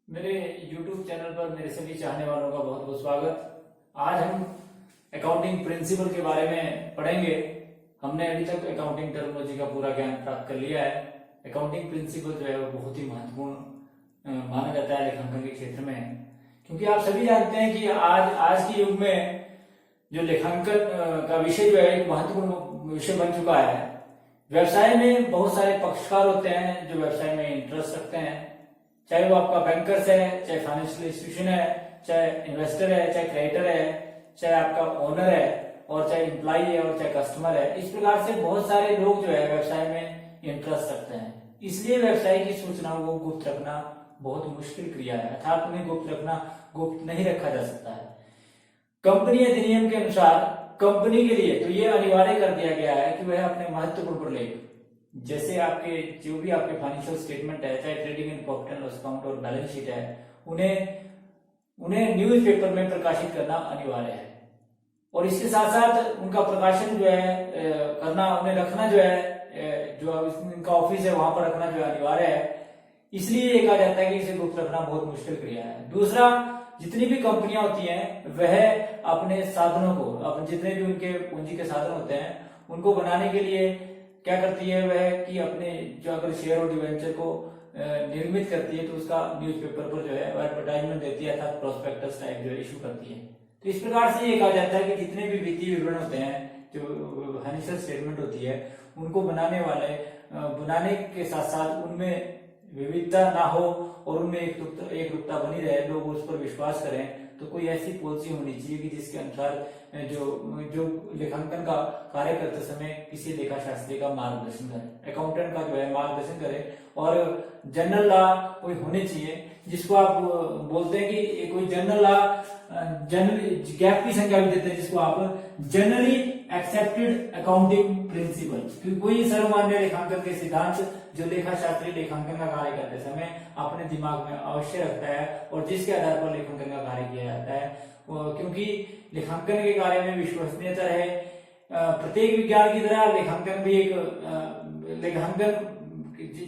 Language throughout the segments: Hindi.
मेरे YouTube चैनल पर मेरे सभी चाहने वालों का बहुत बहुत स्वागत। आज हम अकाउंटिंग प्रिंसिपल के बारे में पढ़ेंगे। हमने अभी तक अकाउंटिंग टर्मिनोलॉजी का पूरा ज्ञान प्राप्त कर लिया है। अकाउंटिंग प्रिंसिपल जो है वो बहुत ही महत्वपूर्ण माना जाता है लेखांकन के क्षेत्र में, क्योंकि आप सभी जानते हैं कि आज के युग में जो लेखांकन का विषय जो है एक महत्वपूर्ण विषय बन चुका है। व्यवसाय में बहुत सारे पक्षकार होते हैं जो व्यवसाय में इंटरेस्ट रखते हैं, चाहे वो आपका बैंकर्स है, चाहे फाइनेंशियल इंस्टीट्यूशन है, चाहे इन्वेस्टर है, चाहे क्रेडिटर है, चाहे आपका ओनर है, और चाहे एम्प्लॉय है, और चाहे कस्टमर है। इस प्रकार से बहुत सारे लोग जो है व्यवसाय में इंटरेस्ट रखते हैं। इसलिए व्यवसाय की सूचनाओं को गुप्त रखना बहुत मुश्किल क्रिया है, अर्थात उन्हें गुप्त नहीं रखा जा सकता है। कंपनी अधिनियम के अनुसार कंपनी के लिए तो ये अनिवार्य कर दिया गया है कि वह अपने महत्वपूर्ण प्रलेख, जैसे आपके जो भी आपके फाइनेंशियल स्टेटमेंट है, चाहे trading and profit and loss account और बैलेंस शीट है, उन्हें न्यूज़पेपर में प्रकाशित करना अनिवार्य है। और इसके साथ साथ उनका प्रकाशन जो है करना, उन्हें रखना जो है, जो इनका ऑफिस है वहां पर रखना जो अनिवार्य है। इसलिए ये कहा जाता है कि इसे गुप्त रखना बहुत मुश्किल क्रिया है। दूसरा, जितनी भी कंपनियां होती हैं वह अपने साधनों को, अपने जितने भी उनके पूंजी के साधन होते हैं उनको बनाने के लिए क्या करती है वह कि अपने जो अगर शेयर और डिवेंचर को निर्मित करती है तो उसका न्यूज़पेपर पर जो है एडवर्टाइजमेंट देती है, अर्थात प्रोस्पेक्टस टाइप जो इशू करती है। तो इस प्रकार से ये कहा जाता है कि जितने भी वित्तीय विवरण होते हैं, जो फाइनेंशियल स्टेटमेंट होती है, उनको बनाने के साथ साथ उनमें विविधता ना हो और उनमें एक रूपता बनी रहे, लोग उस पर विश्वास करें। तो कोई ऐसी पॉलिसी होनी चाहिए कि जिसके अनुसार जो लेखांकन का कार्य करते समय किसी लेखा शास्त्री का मार्गदर्शन करे, अकाउंटेंट का जो है मार्गदर्शन करे। और जनरल लॉ कोई होने चाहिए जिसको आप बोलते हैं कि कोई जनरल लॉ, जनरल गैप की संख्या भी देते हैं जिसको आप जनरली एक्सेप्टेड अकाउंटिंग प्रिंसिपल, क्योंकि कोई सर्वमान्य लेखांकन के सिद्धांत जो लेखा शास्त्री लेखांकन का कार्य करते समय अपने दिमाग में अवश्य रखता है और जिसके आधार पर लेखांकन का कार्य किया जाता है। क्योंकि लेखांकन के कार्य में विश्वसनीयता रहे। प्रत्येक विज्ञान की तरह लेखांकन भी लेखांकन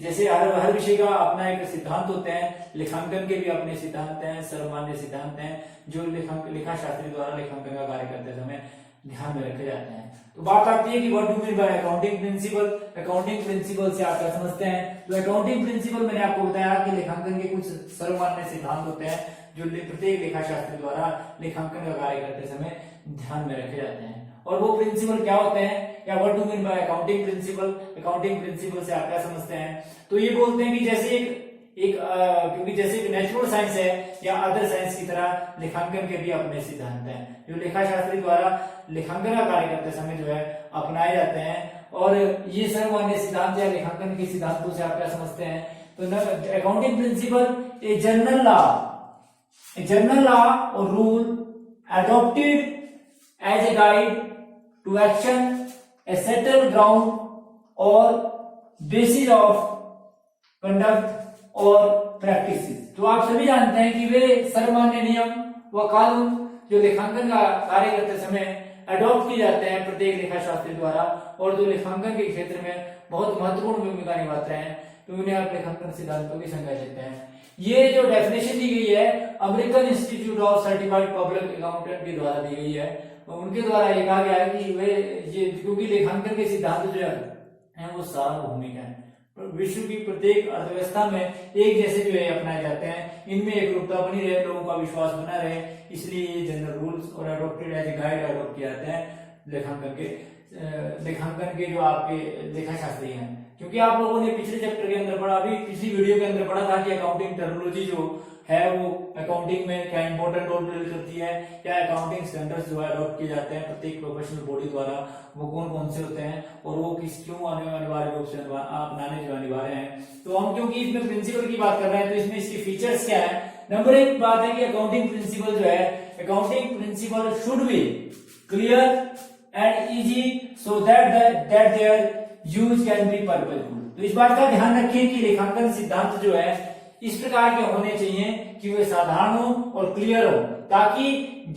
जैसे हर विषय का अपना एक सिद्धांत होते हैं, लेखांकन के भी अपने सिद्धांत हैं, सर्वमान्य सिद्धांत हैं जो लेखा शास्त्री द्वारा लेखांकन का कार्य करते समय ध्यान में रखे जाते हैं। तो बात आती है कि what do mean by accounting principle. Accounting principle से आप क्या समझते हैं? तो अकाउंटिंग प्रिंसिपल मैंने आपको बताया कि लेखांकन के कुछ सर्वमान्य सिद्धांत होते हैं जो प्रत्येक लेखा शास्त्री द्वारा लेखांकन का कार्य करते समय ध्यान में रखे जाते हैं। और वो प्रिंसिपल क्या होते हैं, या what do mean by accounting principle. Accounting principle से आप क्या समझते हैं? तो ये बोलते हैं कि जैसे क्योंकि जैसे नेचुरल साइंस है या अदर साइंस की तरह लेखांकन के भी अपने सिद्धांत हैं जो लेखा शास्त्री द्वारा लेखांकन का कार्य करते समय जो है अपनाए जाते हैं। और ये सर्वमान्य सिद्धांत या लेखांकन के सिद्धांतों से आप क्या समझते हैं? तो accounting principle a general law और rule adopted as a guide to action, a settled ground or basis of conduct और practices। तो आप सभी जानते हैं कि वे सर्वमान्य नियम व कानून जो लेखांकन का कार्य करते समय अडॉप्ट किए जाते हैं प्रत्येक लेखा शास्त्री द्वारा और जो लेखांकन के क्षेत्र में बहुत महत्वपूर्ण भूमिका निभाते हैं, तो उन्हें आप लेखांकन सिद्धांतों की संज्ञा देते हैं। ये जो डेफिनेशन दी गई है American institute of certified public accountant के द्वारा दी गई है। उनके द्वारा ये कहा गया है कि वे क्योंकि लेखांकन के सिद्धांत जो है वो सार्वभौमिक है, विश्व की प्रत्येक अर्थव्यवस्था में एक जैसे जो है अपनाए जाते हैं, इनमें एक रूपता बनी रहे, लोगों का विश्वास बना रहे, इसलिए ये जनरल रूल्स और adopted as a guide adopt किए जाते हैं लेखांकन के जो आपके लेखा शास्त्री हैं। क्योंकि आप लोगों ने पिछले चैप्टर के अंदर पढ़ा, अभी पिछली वीडियो के अंदर पढ़ा था कि अकाउंटिंग टर्मिनोलॉजी जो है वो अकाउंटिंग में क्या इंपॉर्टेंट रोल प्ले करती है, क्या अकाउंटिंग स्टैंडर्ड्स जो है अडॉप्ट किए जाते हैं प्रत्येक प्रोफेशनल बॉडी द्वारा, वो कौन कौन से होते हैं और वो क्यों अनिवार्य रूप से अपनाने जो अनिवार्य हैं। तो हम क्योंकि इसमें प्रिंसिपल की बात कर रहे हैं तो इसमें इसके फीचर्स क्या है। नंबर एक बात है कि अकाउंटिंग प्रिंसिपल जो है, accounting principle should be clear and easy so that their use can be purposeful. तो इस बात का ध्यान रखें कि लेखांकन सिद्धांत जो है इस प्रकार के होने चाहिए कि वे साधारण हो और क्लियर हो, ताकि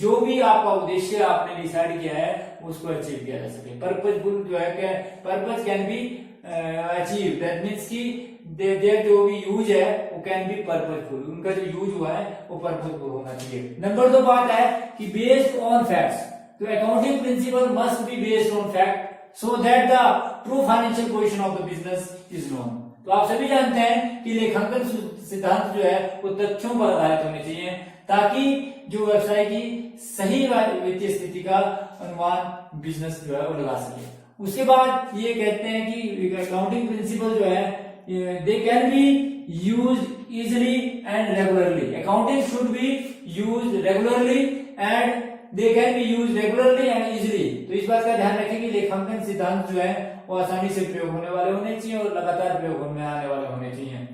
जो भी आपका उद्देश्य आपने डिसाइड किया है उसको अचीव किया जा सके। पर्पजफुल जो है, purpose can be achieve, that means कि देयर जो भी यूज है वो कैन बी पर्पजफुल, उनका जो यूज हुआ है वो पर्पजफुल होना चाहिए। नंबर 2 बात है कि बेस्ड ऑन फैक्ट्स, तो accounting principle must be based on fact so that the true financial position of the business is known. तो आप सभी जानते हैं कि लेखांकन सिद्धांत जो है वो तथ्यों पर आधारित होने चाहिए ताकि जो व्यवसाय की सही वित्तीय स्थिति का अनुमान बिजनेस जो है वो लगा सके। उसके बाद ये कहते हैं कि अकाउंटिंग प्रिंसिपल जो है they can be use easily and regularly, accounting should be use regularly and they can be use regularly and easily. तो इस बात का ध्यान रखें कि लेखांकन सिद्धांत जो है वो आसानी से प्रयोग होने वाले होने चाहिए और लगातार प्रयोग में आने वाले होने चाहिए।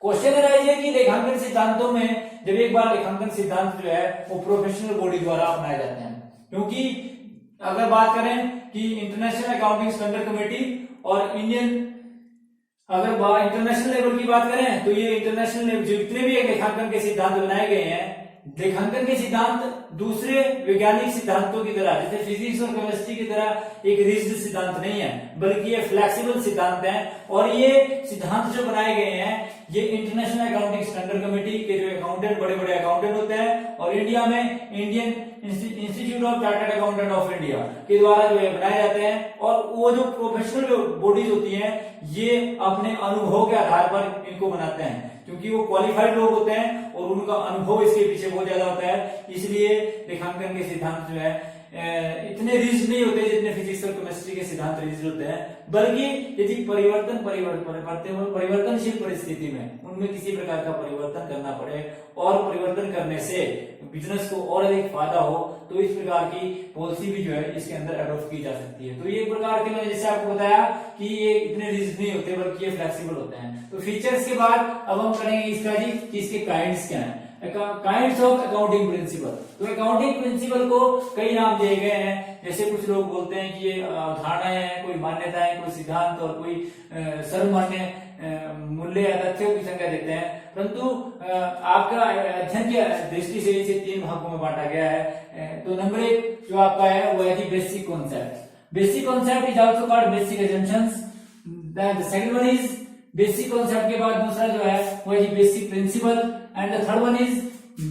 क्वेश्चन अराइज है कि लेखांकन सिद्धांतों में जब एक बार लेखांकन सिद्धांत जो है वो प्रोफेशनल बॉडी द्वारा अपनाए जाते हैं, क्योंकि अगर बात करें कि इंटरनेशनल अकाउंटिंग स्टैंडर्ड कमेटी और इंडियन, अगर इंटरनेशनल लेवल की बात करें तो ये इंटरनेशनल लेवल जितने भी लेखांकन के सिद्धांत बनाए गए हैं, लेखांकन के सिद्धांत दूसरे वैज्ञानिक सिद्धांतों की तरह जैसे फिजिक्स और केमिस्ट्री की तरह एक रिजिड सिद्धांत नहीं है, बल्कि ये फ्लेक्सिबल सिद्धांत हैं। और ये सिद्धांत जो बनाए गए हैं ये इंटरनेशनल अकाउंटिंग स्टैंडर्ड कमेटी के जो अकाउंटेंट बड़े बड़े अकाउंटेंट होते हैं और इंडिया में Indian institute of chartered accountant of India के द्वारा जो है बनाए जाते हैं। और वो जो प्रोफेशनल बॉडीज होती हैं ये अपने अनुभव के आधार पर इनको बनाते हैं, क्योंकि वो क्वालिफाइड लोग होते हैं और उनका अनुभव इसके पीछे बहुत ज्यादा होता है। इसलिए लेखांकन के सिद्धांत जो है इतने रिजिड नहीं होते जितने फिजिक्स और केमिस्ट्री के सिद्धांत रिजिड होते हैं, बल्कि यदि परिवर्तनशील परिस्थिति में उनमें किसी प्रकार का परिवर्तन करना पड़े और परिवर्तन करने से बिजनेस को और अधिक फायदा हो तो इस प्रकार की पॉलिसी भी जो है इसके अंदर अडॉप्ट की जा सकती है। तो ये एक प्रकार के मैंने जैसे आपको बताया कि ये इतने रिजिड नहीं होते बल्कि ये फ्लेक्सिबल होते हैं। तो फीचर्स के बाद अब हम करेंगे इसका जी कि इसके काइंड्स क्या हैं, काइंड्स ऑफ अकाउंटिंग प्रिंसिपल। तो अकाउंटिंग प्रिंसिपल को कई नाम दिए गए हैं, जैसे कुछ लोग बोलते हैं कि ये धारणाएं हैं, कोई मान्यता है, कोई सिद्धांत और कोई सर्वमान्य मूल्य या तथ्यों की संख्या देते हैं। परंतु आपका अध्ययन की दृष्टि से इसे 3 भागों में बांटा गया है। तो नंबर 1 जो आपका है वो है basic concept. Basic concept is also called basic assumptions. The second one is basic concept के बाद दूसरा जो है वो है basic principle and the third one is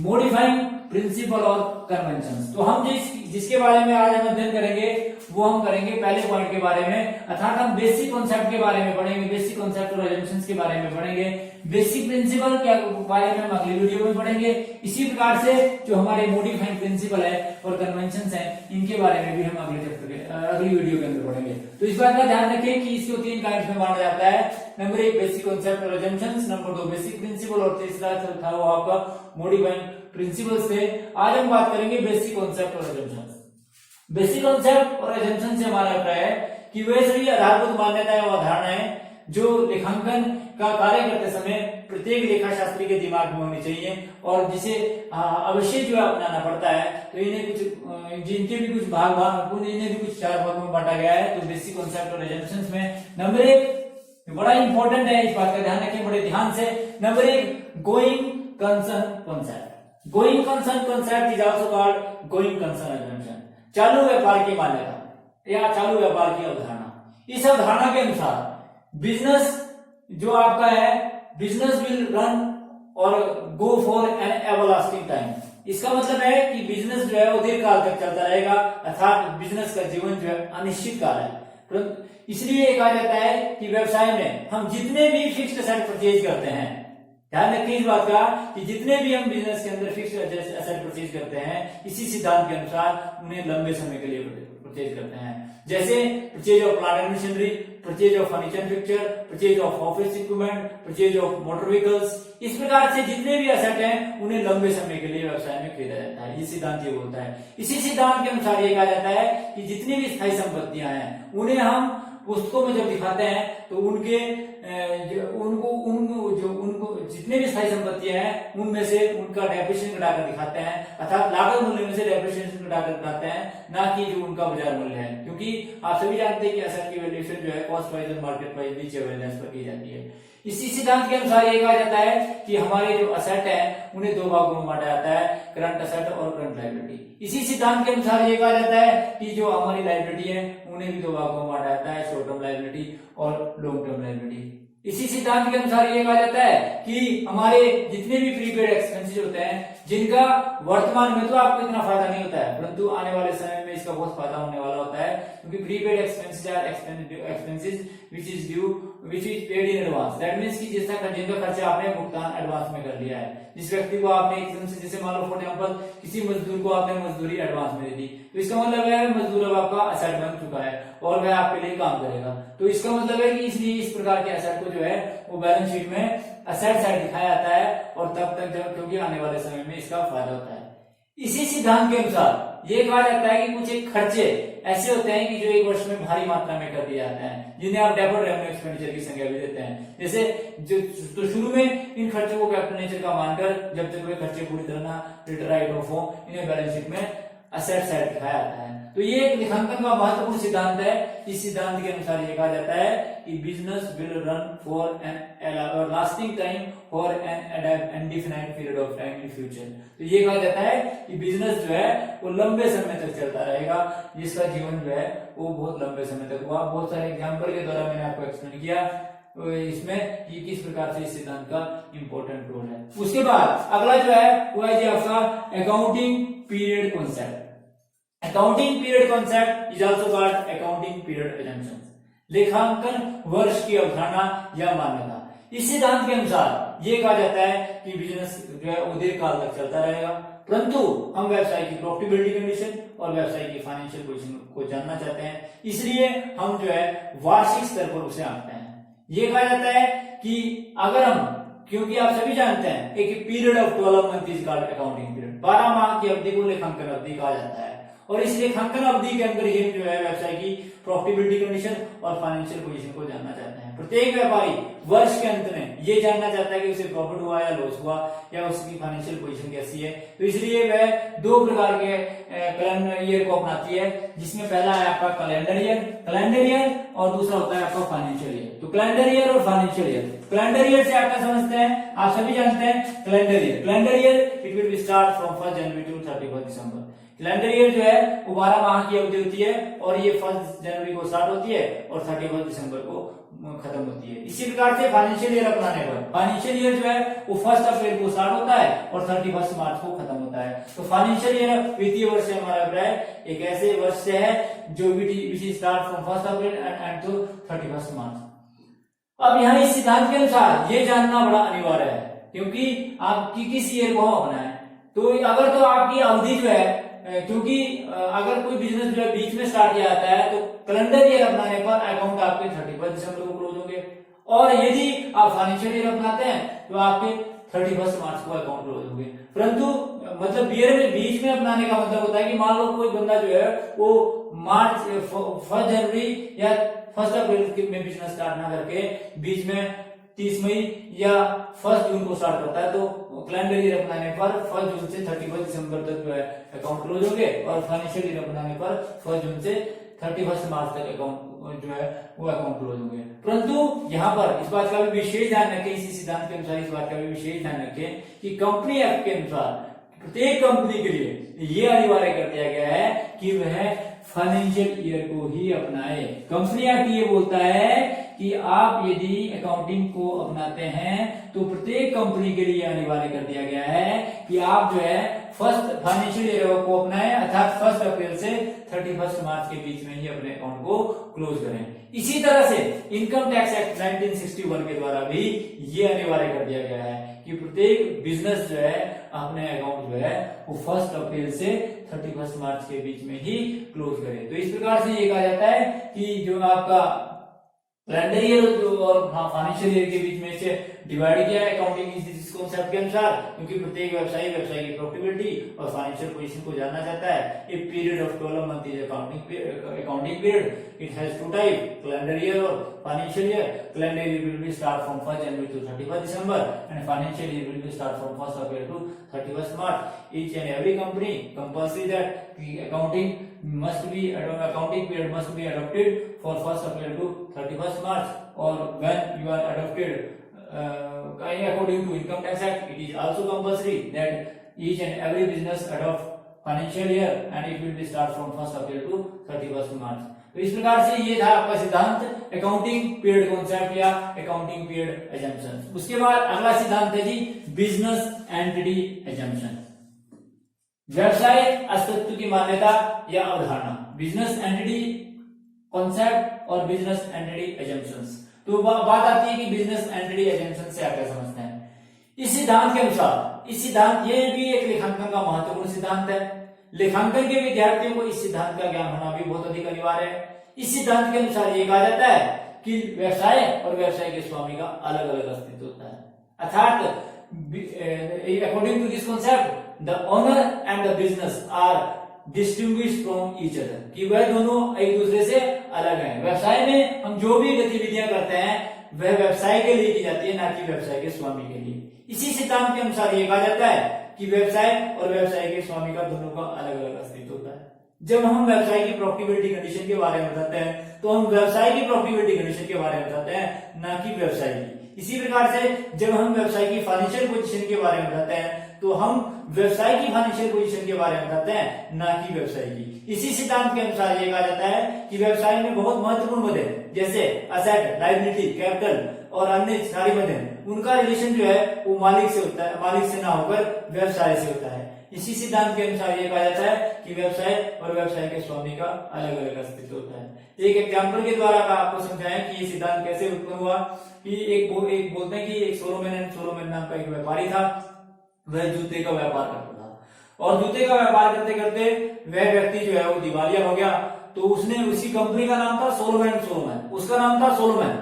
modifying principle और कन्वेंशंस। तो हम जिसके बारे में आज हम अध्ययन करेंगे वो हम करेंगे पहले पॉइंट के बारे में, अर्थात हम बेसिक कॉन्सेप्ट के बारे में पढ़ेंगे, बेसिक कॉन्सेप्ट और असम्पशंस के बारे में पढ़ेंगे। बेसिक प्रिंसिपल के बारे में हम अगली वीडियो में पढ़ेंगे। इसी प्रकार से जो हमारे मॉडिफाइंग प्रिंसिपल है और कन्वेंशंस हैं इनके बारे में भी हम अगली वीडियो के अंदर पढ़ेंगे। तो इस बात का ध्यान रखें कि इसको 3 काइंड्स में बांटा जाता है। नंबर 1 बेसिक कॉन्सेप्ट और असम्पशंस, नंबर 2 बेसिक प्रिंसिपल और तीसरा था वो आपका मॉडिफाइंग प्रिंसिपल्स थे। आज हम बात करेंगे बेसिक कॉन्सेप्ट और असम्पशंस। बेसिक कॉन्सेप्ट और असम्पशन से हमारा अभिप्राय है कि वे सभी आधारभूत मान्यताएं और धारणाएं जो लेखांकन का कार्य करते समय प्रत्येक लेखा शास्त्री के दिमाग में होनी चाहिए और जिसे अवश्य जो है अपनाना पड़ता है। तो इन्हें कुछ जिनके भी कुछ इन्हें भी कुछ 4 भागों में बांटा गया है। तो बेसिक कॉन्सेप्ट और असम्पशंस में नंबर 1 बड़ा इंपॉर्टेंट है, इस बात का ध्यान रखें बड़े ध्यान से। Number 1 going concern concept. Going concern concept is also called going concern assumption. चालू व्यापार की मान्यता या चालू व्यापार की अवधारणा। इस अवधारणा के अनुसार बिजनेस जो आपका है बिजनेस विल रन और go for an everlasting time. इसका मतलब है कि बिजनेस जो है वो दीर्घ काल तक चलता रहेगा, अर्थात बिजनेस का जीवन जो है अनिश्चित काल है। इसलिए कहा जाता है कि व्यवसाय में हम जितने भी फिक्स्ड एसेट परचेज करते हैं, ध्यान रखिए इस बात का कि जितने भी हम बिजनेस के अंदर फिक्स्ड एसेट परचेज करते हैं इसी सिद्धांत के अनुसार उन्हें लंबे समय के लिए परचेज करते हैं। जैसे purchase of plant and machinery, purchase of furniture fixture, purchase of office equipment, purchase of motor vehicles. इस प्रकार से जितने भी एसेट हैं उन्हें लंबे समय के लिए व्यवसाय में खरीदा जाता है। ये सिद्धांत ये बोलता है। इसी सिद्धांत के अनुसार ये कहा जाता है कि जितनी भी स्थायी संपत्तियां हैं उन्हें हम पुस्तकों में जब दिखाते हैं तो उनको जितने भी स्थायी संपत्तियां हैं उनमें से उनका डेप्रिसिएशन घटाकर दिखाते हैं, अर्थात लागत मूल्य में से डेप्रिसिएशन घटाकर दिखाते हैं, ना कि जो उनका बाजार मूल्य है। क्योंकि आप सभी जानते हैं कि एसेट की वैल्यूएशन जो है कॉस्ट प्राइस और मार्केट प्राइस बीच एवरेज पर की जाती है। इसी सिद्धांत के अनुसार ये कहा जाता है कि हमारे जो एसेट है उन्हें 2 भागों में बांटा जाता है, करंट एसेट और करंट लायबिलिटी। इसी सिद्धांत के अनुसार ये कहा जाता है कि जो हमारी लायबिलिटी है उन्हें भी 2 भागों में बांटा जाता है, शॉर्ट टर्म लायबिलिटी और लॉन्ग टर्म लायबिलिटी। इसी सिद्धांत के अनुसार ये कहा जाता है कि हमारे जितने भी प्रीपेड एक्सपेंसेस होते हैं, जिनका वर्तमान में तो आपको इतना फायदा नहीं होता है, परंतु आने वाले समय में इसका बहुत फायदा होने वाला होता है, क्योंकि prepaid expenses are expenses which is paid in advance. That means कि जिनका खर्चा आपने भुगतान एडवांस में कर लिया है। जिस व्यक्ति को आपने एकदम से, जैसे मान लो फॉर एग्जांपल किसी मजदूर को आपने मजदूरी एडवांस में दे दी, तो इसका मतलब है मजदूर अब आपका असेट बन चुका है और वह आपके लिए काम करेगा। तो इसका मतलब है कि इसलिए इस प्रकार के असेट को जो है वो बैलेंस शीट में असेट साइड दिखाया जाता है, और तब तक जब, क्योंकि आने वाले समय में इसका फायदा होता है। इसी सिद्धांत के अनुसार ये कहा जाता है कि कुछ एक खर्चे ऐसे होते हैं कि जो एक वर्ष में भारी मात्रा में कर दिए जाते हैं, जिन्हें आप डेफर्ड रेवेन्यू एक्सपेंडिचर की संज्ञा भी देते हैं। जैसे तो शुरू में इन खर्चों को कैपिटल नेचर का मानकर जब तक वे खर्चे पूरी तरह ना राइट ऑफ हो, इन्हें बैलेंस शीट में असेट साइड दिखाया जाता है। तो ये एक लेखांकन का महत्वपूर्ण सिद्धांत है। इस सिद्धांत के अनुसार ये कहा जाता है कि business will run for an lasting time for an undefined period of time in future. तो ये कहा जाता है कि बिजनेस जो है वो लंबे समय तक चलता रहेगा, जिसका जीवन जो है वो बहुत लंबे समय तक हुआ। बहुत सारे एग्जाम्पल के द्वारा मैंने आपको एक्सप्लेन किया इसमें कि किस प्रकार से इस सिद्धांत का इंपॉर्टेंट रोल है। उसके बाद अगला जो है वो है जी आपका accounting period concept. Accounting period concept is also called accounting period assumptions, लेखांकन वर्ष की अवधारणा या मान्यता। इस सिद्धांत के अनुसार ये कहा जाता है कि बिजनेस जो है वो दीर्घ काल तक चलता रहेगा, परंतु हम व्यवसाय की प्रॉफिटेबिलिटी कंडीशन और व्यवसाय की फाइनेंशियल पोजीशन को जानना चाहते हैं, इसलिए हम जो है वार्षिक स्तर पर उसे आंकते हैं। ये कहा जाता है कि अगर हम, क्योंकि आप सभी जानते हैं एक period of 12 month is called accounting period, 12 माह की अवधि को लेखांकन अवधि कहा जाता है। और इस लेखांकन अवधि के अंदर ये जो है व्यवसाय की प्रॉफिटेबिलिटी कंडीशन और फाइनेंशियल पोजीशन को जानना चाहते हैं। प्रत्येक व्यापारी वर्ष के अंत में ये जानना चाहता है कि उसे प्रॉफिट हुआ या लॉस हुआ या उसकी फाइनेंशियल पोजीशन कैसी है। तो इसलिए वह दो प्रकार के कैलेंडर ईयर को अपनाती है, जिसमें पहला है आपका कैलेंडर ईयर और दूसरा होता है आपका फाइनेंशियल ईयर। तो कैलेंडर ईयर और फाइनेंशियल ईयर, कैलेंडर ईयर से आप क्या समझते हैं, आप सभी जानते हैं calendar year it will be start from 1 January to 31 December. Calendar year जो है वो 12 माह की अवधि होती है और ये 1 जनवरी को स्टार्ट होती है और 31 दिसंबर को खत्म होती है। इसी प्रकार से फाइनेंशियल ईयर अपनाने पर फाइनेंशियल ईयर जो है वो 1 अप्रैल को स्टार्ट होता है और 31 मार्च को खत्म होता है। तो फाइनेंशियल ईयर वित्तीय वर्ष से हमारा अभिप्राय एक ऐसे वर्ष से है जो which start from 1 April and to 31 March. अब यहाँ इस सिद्धांत के अनुसार ये जानना बड़ा अनिवार्य है, क्योंकि आपकी किस ईयर को हम अपनाएं। तो अगर तो आपकी अवधि जो है, क्योंकि अगर कोई बिजनेस जो है बीच में स्टार्ट किया जाता है तो कैलेंडर ईयर अपनाने पर अकाउंट आपके 31 दिसंबर को क्लोज होंगे, और यदि आप फाइनेंशियल ईयर अपनाते हैं तो आपके 31 मार्च को अकाउंट क्लोज होंगे। परंतु मतलब ईयर में बीच में अपनाने का मतलब होता है कि मान लो कोई बंदा जो है वो मार्च 1 जनवरी या 1 अप्रैल में बिजनेस स्टार्ट ना करके बीच में 30 मई या 1 जून को स्टार्ट करता है, तो कैलेंडर ईयर अपनाने पर 1 जून से 31 दिसंबर तक जो है अकाउंट क्लोज होंगे, और फाइनेंशियल ईयर अपनाने पर 1 जून से 31 मार्च तक अकाउंट जो है वो अकाउंट क्लोज होंगे। परंतु यहाँ पर इस बात का भी विशेष ध्यान रखें, इसी सिद्धांत के अनुसार इस बात का भी विशेष ध्यान रखें कि कंपनी एक्ट के अनुसार प्रत्येक कंपनी के लिए ये अनिवार्य कर दिया गया है कि वह फाइनेंशियल ईयर को ही अपनाए। कंपनी एक्ट ये बोलता है कि आप यदि अकाउंटिंग को अपनाते हैं तो प्रत्येक कंपनी के लिए अनिवार्य कर दिया गया है कि आप जो है फर्स्ट फाइनेंशियल ईयर को अपनाएं, अर्थात 1 अप्रैल से 31 मार्च के बीच में ही अपने अकाउंट को क्लोज करें। इसी तरह से इनकम टैक्स एक्ट 1961 के द्वारा भी ये अनिवार्य कर दिया गया है कि प्रत्येक बिजनेस जो है अपने अकाउंट जो है वो 1 अप्रैल से 31 मार्च के बीच में ही क्लोज करें। तो इस प्रकार से ये कहा जाता है कि जो आपका कैलेंडर ईयर और फाइनेंशियल ईयर के बीच में से डिवाइड किया है अकाउंटिंग इस कॉन्सेप्ट के अनुसार, क्योंकि प्रत्येक व्यवसाय की प्रॉफिटेबिलिटी और फाइनेंशियल पोजीशन को जानना चाहता है। A period of 12 month is accounting period. It has two type, calendar year और financial year. Calendar year will be start from 1 January to 31 December and financial year will be start from 1 April to 31 March. Each and every company compulsory that accounting period must be adopted for 1 April to 31 March, or when you are adopted according to Income Tax Act, it is also compulsory that each and every business adopt financial year and it will be start from 1 April to 31 March. तो इस प्रकार से ये था आपका सिद्धांत अकाउंटिंग पीरियड कॉन्सेप्ट या अकाउंटिंग पीरियड एजम्पशन। उसके बाद अगला सिद्धांत है जी बिजनेस एंटिटी एजम्पशन, व्यवसाय अस्तित्व की मान्यता या अवधारणा, बिजनेस एंटिटी कॉन्सेप्ट और बिजनेस एंटिटी एजम्पशंस। तो बात आती है कि बिजनेस एंटिटी एजम्पशन से आप क्या समझते हैं। इस सिद्धांत के अनुसार, इस सिद्धांत ये भी एक लेखांकन का महत्वपूर्ण सिद्धांत है। लेखांकन के विद्यार्थियों को इस सिद्धांत का ज्ञान होना भी बहुत अधिक अनिवार्य है। इस सिद्धांत के अनुसार ये कहा जाता है कि व्यवसाय और व्यवसाय के स्वामी का अलग अलग अस्तित्व होता है, अर्थात according to this concept the owner and the business are distinguished from each other, कि वह दोनों एक दूसरे से अलग हैं। व्यवसाय में हम जो भी गतिविधियां करते हैं वह व्यवसाय के लिए की जाती है, ना कि व्यवसाय के स्वामी के लिए। इसी सिद्धांत के अनुसार ये कहा जाता है कि व्यवसाय और व्यवसाय के स्वामी का दोनों का अलग अलग अस्तित्व होता है। जब हम व्यवसाय की प्रॉफिटेबिलिटी कंडीशन के बारे में बताते हैं तो हम व्यवसाय की प्रॉफिटेबिलिटी कंडीशन के बारे में बताते हैं, ना कि व्यवसाय की। इसी प्रकार से जब हम व्यवसाय की फाइनेंशियल पोजीशन के बारे में बताते हैं तो हम व्यवसाय की फाइनेंशियल पोजीशन के बारे में बताते हैं, ना कि व्यवसाय की। इसी सिद्धांत के अनुसार ये कहा जाता है कि व्यवसाय में बहुत महत्वपूर्ण मद है, जैसे असेट, लायबिलिटी, कैपिटल और अन्य सारी मद हैं, उनका रिलेशन जो है वो मालिक से होता है, मालिक से ना होकर व्यवसाय से होता है। इसी सिद्धांत के अनुसार ये कहा जाता है कि व्यवसाय और व्यवसाय के स्वामी का अलग अलग अस्तित्व होता है। एक एग्जाम्पल के द्वारा आपको समझाएं कि ये सिद्धांत कैसे उत्पन्न हुआ। कि एक बोलते हैं कि एक सोलोमन नाम का एक व्यापारी था, वह जूते का व्यापार करता था और जूते का व्यापार करते करते वह व्यक्ति जो है वो दिवालिया हो गया। तो उसने उसी कंपनी का नाम था सोलोमन, उसका नाम था सोलोमन।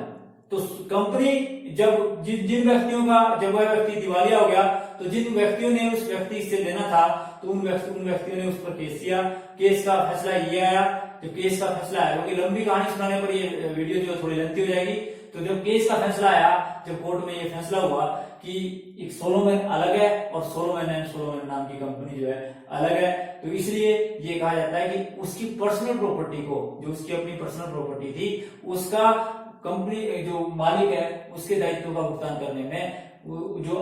तो कंपनी जब जिन व्यक्तियों का जब वह व्यक्ति दिवालिया हो गया तो जिन व्यक्तियों ने उस व्यक्ति से लेना था तो उन व्यक्तियों ने उस पर केस किया। केस का फैसला ये आया, जो केस का फैसला है, क्योंकि लंबी कहानी सुनाने पर ये वीडियो जो थोड़ी लंबी हो जाएगी। तो जब केस का फैसला आया, जब कोर्ट में ये फैसला हुआ कि एक सोलोमन अलग है और सोलोमन एंड सोलोमन नाम की कंपनी जो है अलग है, तो इसलिए ये कहा जाता है कि उसकी पर्सनल प्रॉपर्टी को, जो उसकी अपनी पर्सनल प्रॉपर्टी थी, उसका कंपनी जो मालिक है उसके दायित्व का भुगतान करने में जो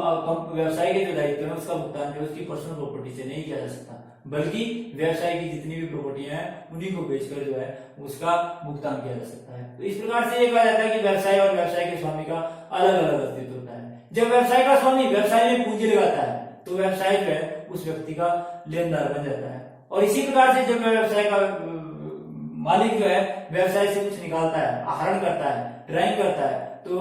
व्यवसाय के जो दायित्व है उसका भुगतान जो उसकी पर्सनल प्रॉपर्टी से नहीं किया जा सकता, बल्कि व्यवसाय की जितनी भी प्रॉपर्टियां हैं उन्हीं को बेचकर जो है उसका भुगतान किया जा सकता है। तो इस प्रकार से ये कहा जाता है कि व्यवसाय और व्यवसाय के स्वामी का अलग अलग अस्तित्व होता है। जब व्यवसाय का स्वामी व्यवसाय में पूंजी लगाता है तो व्यवसाय जो है उस व्यक्ति का लेनदार बन जाता है। और इसी प्रकार से जब व्यवसाय का मालिक जो है व्यवसाय से कुछ निकालता है, आहरण करता है, ड्राइंग करता है, तो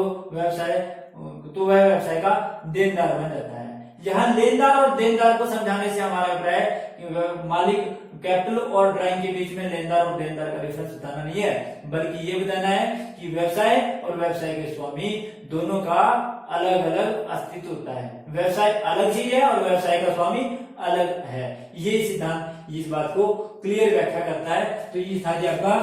वह व्यवसाय का देनदार बन जाता है। यहाँ लेनदार और देनदार को समझाने से हमारा अभिप्राय कि मालिक कैपिटल और ड्राइंग के बीच में लेनदार और देनदार का डिफरेंस बताना नहीं है, बल्कि ये बताना है कि व्यवसाय और व्यवसाय के स्वामी दोनों का अलग अलग अस्तित्व होता है। व्यवसाय अलग चीज है और व्यवसाय का स्वामी अलग है। ये सिद्धांत इस बात को क्लियर व्याख्या करता है। तो ये था जी आपका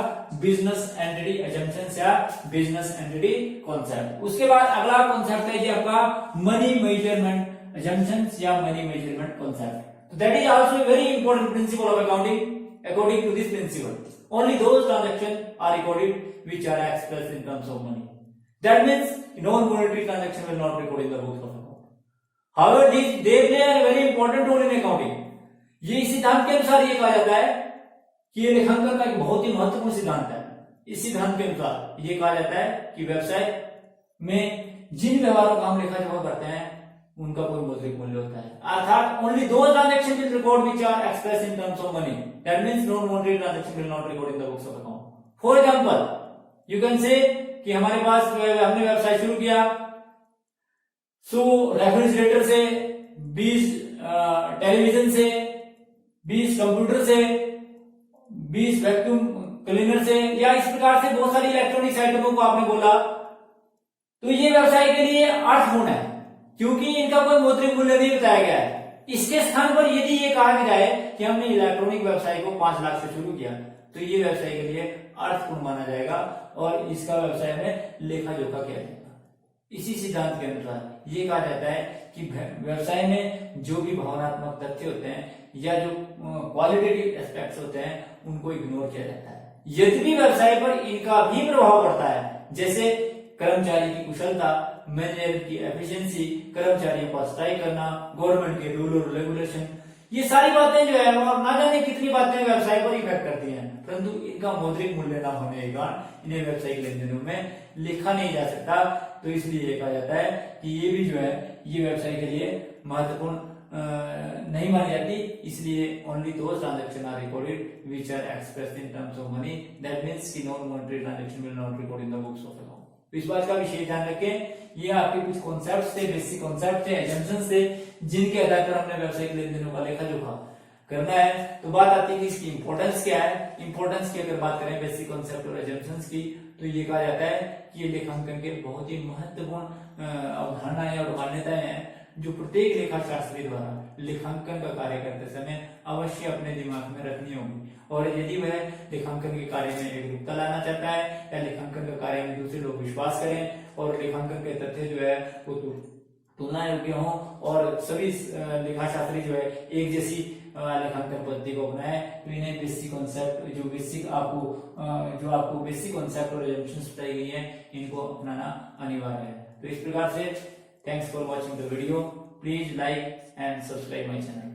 बिजनेस एंटिटी एजम्पशंस या बिजनेस एंटिटी कॉन्सेप्ट। उसके बाद अगला कॉन्सेप्ट है जी आपका मनी मेजरमेंट एजम्पशंस या money measurement concept. So that is also a very important principle of accounting. According to this principle, only those transactions are recorded which are expressed in terms of money. That means non-monetary transaction will not record in the books of account. However, they play a very important role in accounting. ये इस सिद्धांत के अनुसार ये कहा जाता है कि ये लेखांकन का एक बहुत ही महत्वपूर्ण सिद्धांत है। इस सिद्धांत के अनुसार ये कहा जाता है कि व्यवसाय में जिन व्यवहारों का हम लेखा जोखा करते हैं उनका कोई मौद्रिक मूल्य होता है, अर्थात ओनली दो transaction will record which are express in terms of money. That means non monetary transaction will not record in the books of account. For example you can say कि हमारे पास हमने व्यवसाय शुरू किया, सो रेफ्रिजरेटर से 20 टेलीविजन से 20 कंप्यूटर से 20 वैक्यूम क्लीनर से या इस प्रकार से बहुत सारी इलेक्ट्रॉनिक्स आइटमों को आपने बोला, तो ये व्यवसाय के लिए अर्थपूर्ण है क्योंकि इनका कोई मौद्रिक मूल्य नहीं बताया गया है। इसके स्थान पर यदि ये कहा जाए कि हमने इलेक्ट्रॉनिक व्यवसाय को 5 लाख से शुरू किया तो ये व्यवसाय के लिए अर्थपूर्ण माना जाएगा और इसका व्यवसाय में लेखा जोखा किया जाएगा। इसी सिद्धांत के अनुसार ये कहा जाता है कि व्यवसाय में जो भी भावनात्मक तथ्य होते हैं या जो क्वालिटेटिव एस्पेक्ट्स होते हैं उनको इग्नोर किया जाता है, यद्यपि व्यवसाय पर इनका भी प्रभाव पड़ता है, जैसे कर्मचारी की कुशलता, मैनेजर की एफिशिएंसी, कर्मचारियों का स्ट्राइक करना, गवर्नमेंट के रूल और रेगुलेशन, ये सारी बातें जो है और ना जाने कितनी बातें व्यवसाय पर इफेक्ट करती हैं, परंतु इनका मौद्रिक मूल्य न होने के कारण इन्हें व्यवसायिक लेन देनों में लिखा नहीं जा सकता। तो इसलिए ये कहा जाता है कि ये भी जो है ये व्यवसाय के लिए महत्वपूर्ण नहीं मानी जाती। इसलिए only those transaction are recorded which are expressed in terms of money, that means कि non monetary transaction will not record in the books of account. तो इस बात का विशेष ध्यान रखें। ये आपके कुछ कॉन्सेप्ट्स थे, बेसिक कॉन्सेप्ट थे, एजम्पशंस थे, जिनके आधार पर हमने व्यवसायिक लेन देनों का लेखा जोखा करना है। तो बात आती है कि इसकी इंपॉर्टेंस क्या है। इंपॉर्टेंस की अगर बात करें बेसिक कॉन्सेप्ट और एजम्पशंस की, तो ये कहा जाता है कि ये लेखांकन के बहुत ही महत्वपूर्ण अवधारणाएं और मान्यताएं हैं जो प्रत्येक लेखा शास्त्री द्वारा लेखांकन का कार्य करते समय अवश्य अपने दिमाग में रखनी होगी। और यदि वह लेखांकन के कार्य में एकरूपता लाना चाहता है या लेखांकन का कार्य में दूसरे लोग विश्वास करें और लेखांकन के तथ्य जो है वो तुलना योग्य हो और सभी लेखा शास्त्री जो है एक जैसी लेखांकन पद्धति को अपनाए, तो इन्हें बेसिक कॉन्सेप्ट जो आपको बेसिक कॉन्सेप्ट और एजम्पशंस बताई गई है, इनको अपनाना अनिवार्य है। तो इस प्रकार से thanks for watching the video. Please like and subscribe my channel.